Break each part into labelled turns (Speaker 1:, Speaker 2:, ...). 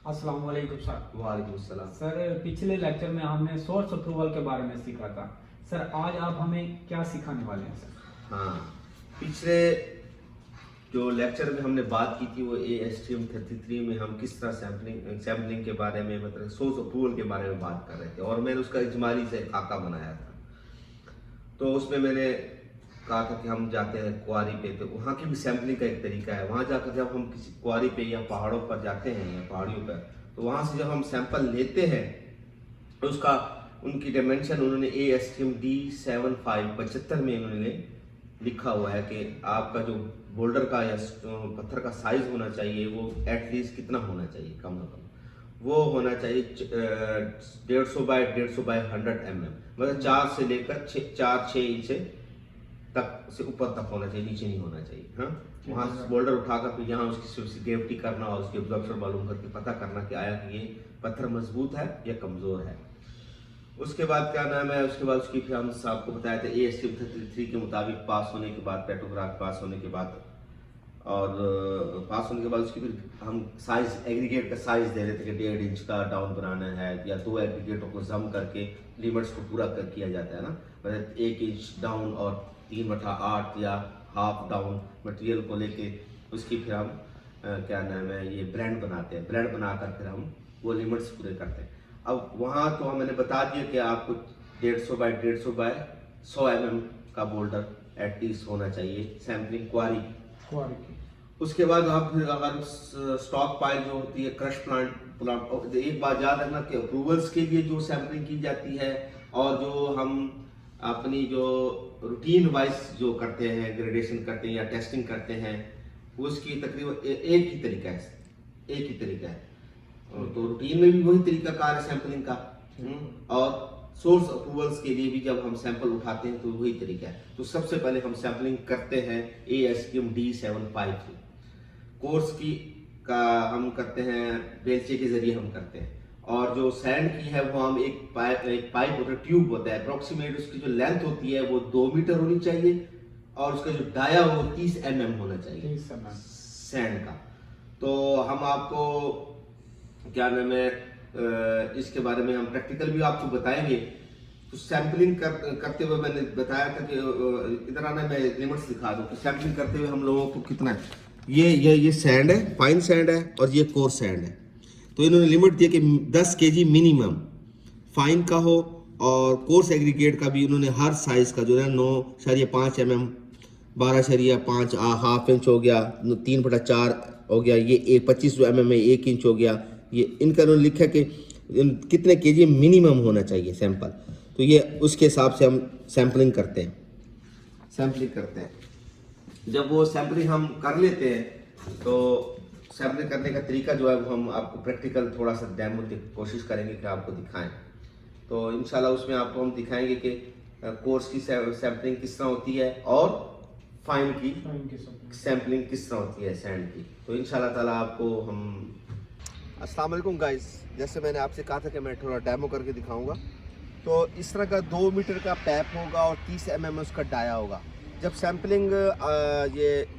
Speaker 1: अस्सलाम वालेकुम सर।
Speaker 2: वालेकुम सलाम।
Speaker 1: सर पिछले लेक्चर में हमने सोर्स अप्रूवल के बारे में सीखा था। सर आज आप हमें क्या सिखाने वाले हैं सर?
Speaker 2: हाँ, पिछले जो लेक्चर में हमने बात की थी वो ASTM 33 में हम किस तरह सैम्पलिंग के बारे में, मतलब सोर्स अप्रूवल के बारे में बात कर रहे थे और मैंने उसका इजमाली से खाका बनाया था। तो उसमें मैंने कहा था कि हम जाते हैं क्वारी पे, तो वहाँ की भी सैम्पलिंग का एक तरीका है। वहाँ जाकर जब हम किसी क्वारी पे या पहाड़ों पर जाते हैं या पहाड़ियों पर, तो वहाँ से जब हम सैंपल लेते हैं तो उसका उनकी डायमेंशन उन्होंने ASTM D75 में उन्होंने लिखा हुआ है कि आपका जो बोल्डर का या पत्थर का साइज होना चाहिए वो एटलीस्ट कितना होना चाहिए, कम से कम वो होना चाहिए 150 बाय 100 mm, मतलब 4 से लेकर 4-6 इंच तक से ऊपर तक होना चाहिए, नीचे नहीं होना चाहिए। हाँ, वहाँ से बोल्डर उठाकर फिर यहाँ उसकी ग्रेविटी करना और उसके एब्जॉर्प्शन मालूम करके पता करना कि आया कि ये पत्थर मजबूत है या कमज़ोर है। उसके बाद क्या नाम है, उसके बाद उसकी फिर हम आपको बताया था ASTM 33 के मुताबिक पास होने के बाद, पेट्रोग्राफ पास होने के बाद और पास होने के बाद उसकी फिर हम साइज, एग्रीगेट का साइज दे रहे थे कि 1.5 इंच का डाउन बनाना है या 2 एग्रीगेटों को जम करके लिमिट्स को पूरा किया जाता है ना, मतलब 1 इंच डाउन और 3/8 या हाफ डाउन मटेरियल को लेके उसकी फिर हम क्या नाम है ये ब्रांड बनाते हैं। ब्रांड बनाकर फिर हम वो लिमिट्स पूरे करते हैं। अब वहाँ तो मैंने बता दिया कि आपको 150 बाय 100 mm का बोल्डर एटलीस्ट होना चाहिए सैम्पलिंग क्वारी
Speaker 1: की।
Speaker 2: उसके बाद आप फिर अगर स्टॉक पाइल जो होती है, क्रश प्लांट, एक बात याद रखना कि अप्रूवल्स के लिए जो सैम्पलिंग की जाती है और जो हम अपनी जो रूटीन वाइज जो करते हैं, ग्रेडेशन करते हैं या टेस्टिंग करते हैं, उसकी तकरीबन एक ही तरीका है। तो रूटीन में भी वही तरीका कार है सैम्पलिंग का, और सोर्स अप्रूवल्स के लिए भी जब हम सैंपल उठाते हैं तो वही तरीका है। तो सबसे पहले हम सैंपलिंग करते हैं ASTM D75 कोर्स की का हम करते हैं, बेलचे के जरिए हम करते हैं। और जो सैंड की है वो हम एक पाइप होता है, ट्यूब होता है, अप्रोक्सीमेट उसकी जो लेंथ होती है वो 2 मीटर होनी चाहिए और उसका जो डाया वो 30 mm होना चाहिए सैंड का। तो हम आपको क्या नाम है इसके बारे में हम प्रैक्टिकल भी आपको बताएंगे। तो सैम्पलिंग करते हुए मैंने बताया था कि इधर आना, मैं लिमिट्स दिखा दूं। तो सैम्पलिंग करते हुए हम लोगों को कितना है, ये सैंड है, फाइन सैंड है और ये कोर सैंड है। तो इन्होंने लिमिट दिया कि 10 kg मिनिमम फाइन का हो और कोर्स एग्रीगेट का भी उन्होंने हर साइज का जो है 9.5 mm, 12.5 हाफ इंच हो गया, 3/4 हो गया, ये 25 mm है, 1 इंच हो गया। ये इनका उन्होंने लिखा कि कितने केजी मिनिमम होना चाहिए सैंपल। तो ये उसके हिसाब से हम सैम्पलिंग करते हैं। जब वो सैम्पलिंग हम कर लेते हैं तो सैम्पलिंग करने का तरीका जो है वो हम आपको प्रैक्टिकल थोड़ा सा डेमो कोशिश करेंगे कि आपको दिखाएं। तो इंशाल्लाह उसमें आपको हम दिखाएंगे कि कोर्स की सैम्पलिंग किस तरह होती है और फाइन की सैम्पलिंग किस तरह होती है सैंड की। तो इंशाल्लाह ताला आपको हम अस्सलाम वालेकुम गाइस, जैसे मैंने आपसे कहा था कि मैं थोड़ा डेमो करके दिखाऊंगा। तो इस तरह का 2 मीटर का पैप होगा और 30 mm उसका डाया होगा। जब सैम्पलिंग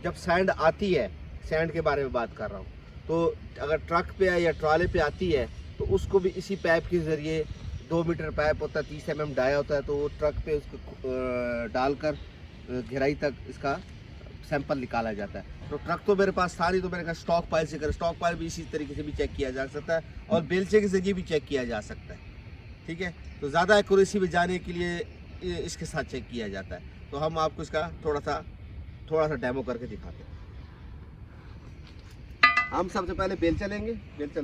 Speaker 2: जब सैंड आती है, सैंड के बारे में बात कर रहा हूँ, तो अगर ट्रक पे या ट्राले पे आती है तो उसको भी इसी पैप के ज़रिए, 2 मीटर पैप होता है, 30 mm डाया होता है, तो वो ट्रक पे उसको डालकर गहराई तक इसका सैंपल निकाला जाता है। तो ट्रक तो मेरे पास था नहीं, तो मैंने कहा स्टॉक पाइल से कर, स्टॉक पाइल भी इसी तरीके से भी चेक किया जा सकता है और बेलचे के जरिए भी चेक किया जा सकता है। ठीक है, तो ज़्यादा एक्यूरेसी में जाने के लिए इसके साथ चेक किया जाता है। तो हम आपको इसका थोड़ा सा डेमो करके दिखाते हैं। हम सबसे पहले बेलचा लेंगे। बेलचा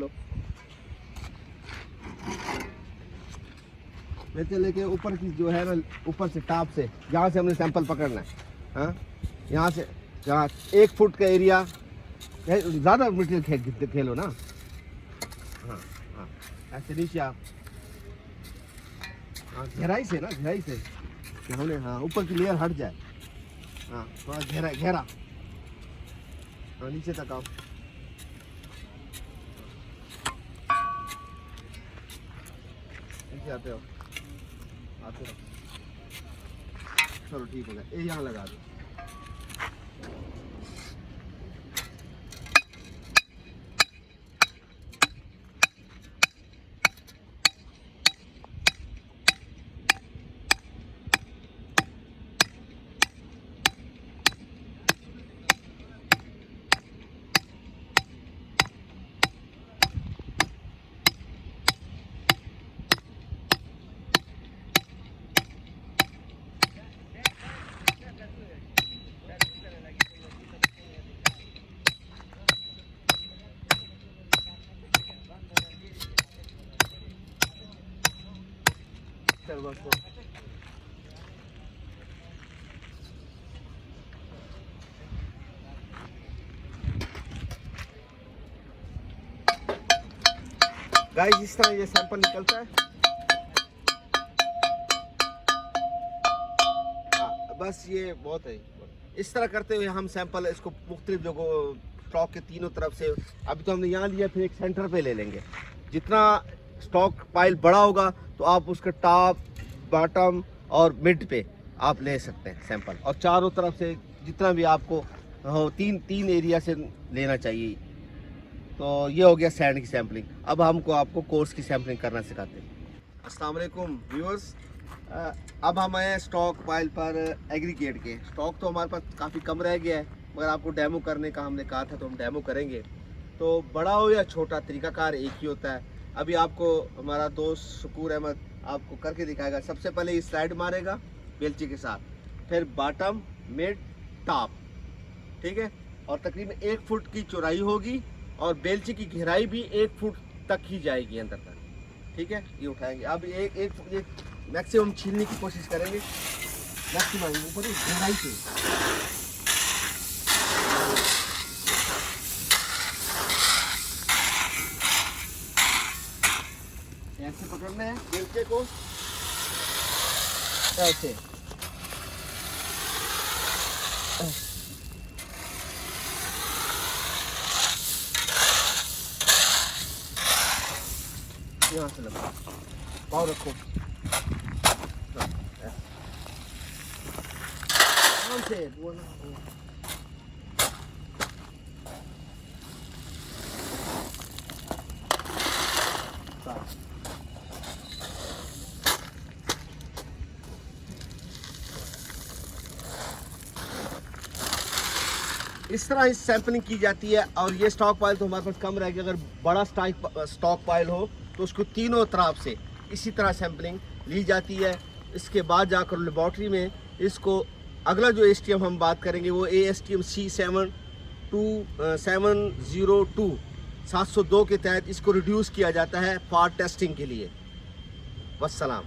Speaker 2: लेके ऊपर की जो है ना, ऊपर से टॉप से जहाँ से हमने सैंपल पकड़ना है, हाँ, यहाँ से जहाँ 1 फुट का एरिया, ज़्यादा मटेरियल खेलो ना, हाँ हाँ, ऐसे नीचे आप, हाँ, गहराई से हमने, हाँ, ऊपर की लेयर हट जाए, हाँ, थोड़ा गहरा, हाँ, नीचे तक आओ, नीचे आते रहो। चलो ठीक हो गया, ये यहाँ लगा दो। चल बस तो गाइस इस तरह ये सैंपल निकलता है। हाँ बस ये बहुत है। इस तरह करते हुए हम सैंपल इसको मुख्तलिफ जगहों स्टॉक के तीनों तरफ से, अभी तो हमने यहाँ लिया, फिर एक सेंटर पे ले लेंगे। जितना स्टॉक पाइल बड़ा होगा तो आप उसके टॉप, बॉटम और मिड पे आप ले सकते हैं सैंपल, और चारों तरफ से जितना भी आपको हो, तीन एरिया से लेना चाहिए। तो ये हो गया सैंड की सैम्पलिंग। अब हमको आपको कोर्स की सैम्पलिंग करना सिखाते हैं। अस्सलाम वालेकुम व्यूअर्स, अब हम आए स्टॉक पाइल पर एग्रीगेट के। स्टॉक तो हमारे पास काफ़ी कम रह गया है, मगर आपको डेमो करने का हमने कहा था तो हम डेमो करेंगे। तो बड़ा हो या छोटा तरीकाकार एक ही होता है। अभी आपको हमारा दोस्त शकूर अहमद आपको करके दिखाएगा। सबसे पहले ये स्लाइड मारेगा बेलची के साथ, फिर बॉटम, मिड, टॉप, ठीक है। और तकरीबन 1 फुट की चौड़ाई होगी और बेलची की गहराई भी 1 फुट तक ही जाएगी अंदर तक, ठीक है। ये उठाएंगे। अब एक मैक्सिमम छीलने की कोशिश करेंगे, मैक्सिमम ऊपर गहराई से। ऐसे पकड़ना है बेलचे को, ऐसे यहाँ से लगा, पाँव रखो, आराम से बोलना। इस तरह इस सैंपलिंग की जाती है। और ये स्टॉक पाइल तो हमारे पास कम रहेगी। अगर बड़ा स्टॉक पाइल हो तो उसको तीनों तरफ से इसी तरह सैंपलिंग ली जाती है। इसके बाद जाकर लेबॉर्ट्री में इसको अगला जो एसटीएम हम बात करेंगे वो ASTM C702 702 के तहत इसको रिड्यूस किया जाता है फॉर टेस्टिंग के लिए। वस्सलाम।